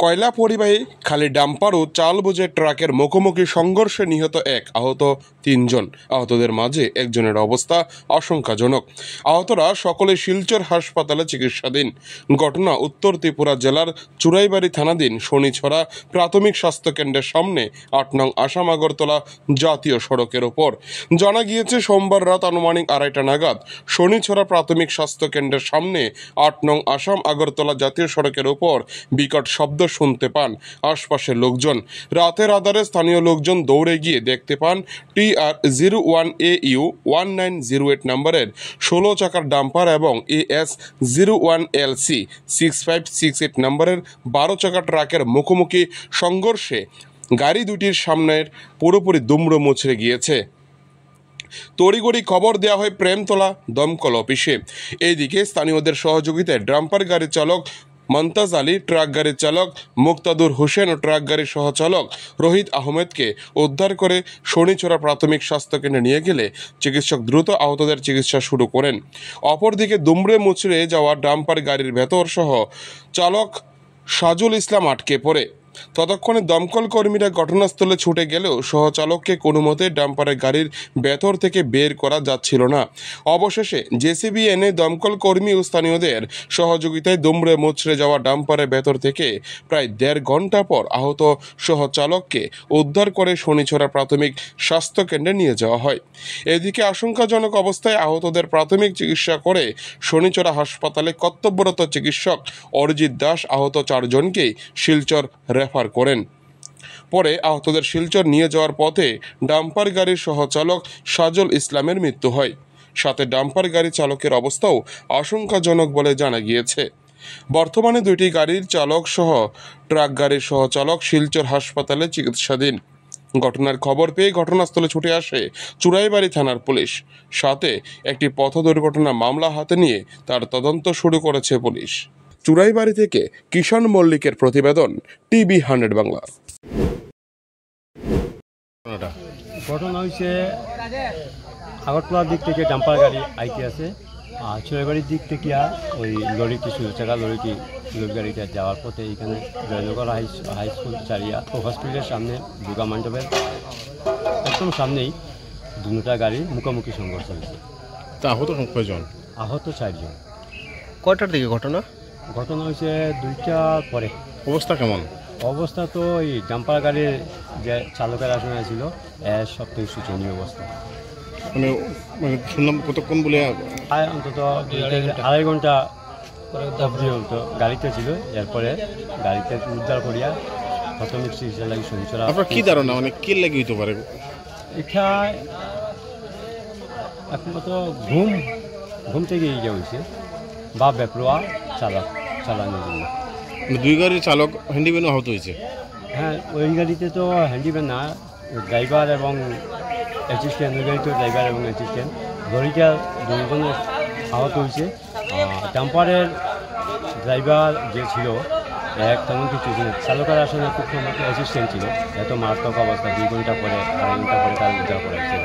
কয়লা পরিবাহী খালি ডাম্পার ও চাল বোঝাই ট্রাকের মুখোমুখি সংঘর্ষে নিহত এক, আহত ৩ জন। আহতদের মাঝে একজনের অবস্থা আশঙ্কাজনক। আহতরা সকলে শিলচর হাসপাতালে চিকিৎসাধীন। ঘটনা উত্তর ত্রিপুরা জেলার চুরাইবাড়ি থানাধীন শনিছড়া প্রাথমিক স্বাস্থ্য কেন্দ্রের সামনে ৮ নং আসাম আগরতলা জাতীয় সড়কের ওপর। জানা গিয়েছে সোমবার রাত আনুমানিক ২:৩০ নাগাদ শনিছড়া প্রাথমিক স্বাস্থ্য কেন্দ্রের সামনে ৮ নং আসাম আগরতলা জাতীয় সড়কের ওপর বিকট শব্দ শুনতে পান আশপাশের লোকজন। রাতের আধারে স্থানীয় লোকজন দৌড়ে গিয়ে দেখতে পান TR01AU 1908 নম্বরের ১৬ চাকার ডাম্পার এবং AS01LC 6568 নম্বরের ১২ চাকার ট্রাকের মুখোমুখি সংঘর্ষে গাড়ি দুটির সামনের পুরোপুরি দুমড়ে মুচড়ে গিয়েছে। তড়িঘড়ি খবর দেওয়া হয় প্রেমতলা দমকল অফিসে। এইদিকে স্থানীয়দের সহযোগিতায় ডাম্পার গাড়ির চালক মন্তাজ আলী, ট্রাক গাড়ির চালক মুক্তাদুর হোসেন ও ট্রাক গাড়ির সহচালক রোহিত আহমেদকে উদ্ধার করে শনিছড়া প্রাথমিক স্বাস্থ্যকেন্দ্রে নিয়ে গেলে চিকিৎসক দ্রুত আহতদের চিকিৎসা শুরু করেন। অপরদিকে দুমড়ে মুচড়ে যাওয়া ডাম্পার গাড়ির ভেতর সহ চালক সাজুল ইসলাম আটকে পড়ে। ততক্ষণে দমকল কর্মীরা ঘটনাস্থলে ছুটে গেলেও সহচালককে কোনো মতে ডাম্পারের গাড়ির ভেতর থেকে বের করা যাচ্ছিল না। অবশেষে জেসিবি এনে দমকল কর্মী ও স্থানীয়দের সহযোগিতায় দুমড়ে মুচড়ে যাওয়া ডাম্পারের ভেতর থেকে প্রায় ১.৫ ঘন্টা পর আহত সহচালককে উদ্ধার করে শনিছড়া প্রাথমিক স্বাস্থ্য কেন্দ্রে নিয়ে যাওয়া হয়। এদিকে আশঙ্কাজনক অবস্থায় আহতদের প্রাথমিক চিকিৎসা করে শনিছড়া হাসপাতালে কর্তব্যরত চিকিৎসক অরিজিৎ দাস আহত ৪ জনকেই শিলচর রেফার করেন। পরে আহতদের শিলচর নিয়ে যাওয়ার পথে ডাম্পার গাড়ির সহচালক সাজুল ইসলামের মৃত্যু হয়। সাথে ডাম্পার গাড়ি চালকের অবস্থাও আশঙ্কাজনক বলে জানা গিয়েছে। বর্তমানে দুইটি গাড়ির চালক সহ ট্রাক গাড়ির সহচালক শিলচর হাসপাতালে চিকিৎসাধীন। ঘটনার খবর পেয়ে ঘটনাস্থলে ছুটে আসে চুরাইবাড়ি থানার পুলিশ। সাথে একটি পথ দুর্ঘটনা মামলা হাতে নিয়ে তার তদন্ত শুরু করেছে পুলিশ। চুরাইবাড়ি থেকে কিষাণ মল্লিকের প্রতিবেদন, TV100 বাংলা। ঘটনা হয়েছে আগরতলার দিক থেকে ডাম্পার গাড়ি আইতে আছে, আর চুরাইবাড়ির দিক থেকে ওই লরি কিছু চাকা লরিটি লোড গাড়িটা যাওয়ার পথে এখানে জয়নগর হাই স্কুল চারিয়া হসপিটালের সামনে দুর্গা মণ্ডপের একদম সামনেই দুটা গাড়ির মুখোমুখি সংঘর্ষ হয়েছে। তা আহত কয়জন? আহত ৪ জন। কয়টার দিকে ঘটনা? ঘটনা হয়েছে ২টার পরে। অবস্থা কেমন? অবস্থা তো এই ডাম্পার গাড়ির যে চালকের আসনে ছিল এর সবথেকে শোচনীয় অবস্থা। মানে শুনলাম কতক্ষণ বলে অন্তত ২.৫ ঘন্টা পর্যন্ত গাড়িতে ছিল। এরপরে গাড়িতে উদ্ধার করিয়া প্রাথমিক চিকিৎসা লাগি শনিছড়া। আপনার কি ধারণা, মানে কি লেগে হইতে পারে? এটা একমাত্র ঘুম থেকে ইয়ে হয়েছে বা বেপরোয়া চালানোর জন্য। দুই গাড়ির চালক হ্যান্ডিম্যানও আহত হয়েছে? হ্যাঁ, ওই গাড়িতে তো হ্যান্ডিম্যান না, ড্রাইভার এবং অ্যাসিস্ট্যান্ট। ওই গাড়িতে ড্রাইভার এবং অ্যাসিস্ট্যান্ট লরিটা দুজনের আহত হয়েছে। ডাম্পারের ড্রাইভার যে ছিল এক তেমন কিছু ছিল, চালকের আসলে খুব সম্ভবত অ্যাসিস্ট্যান্ট ছিল। এত মারাত্মক অবস্থা ২ ঘন্টা পরে ২.৫ ঘন্টা পরে তার উদ্ধার করা হয়েছে।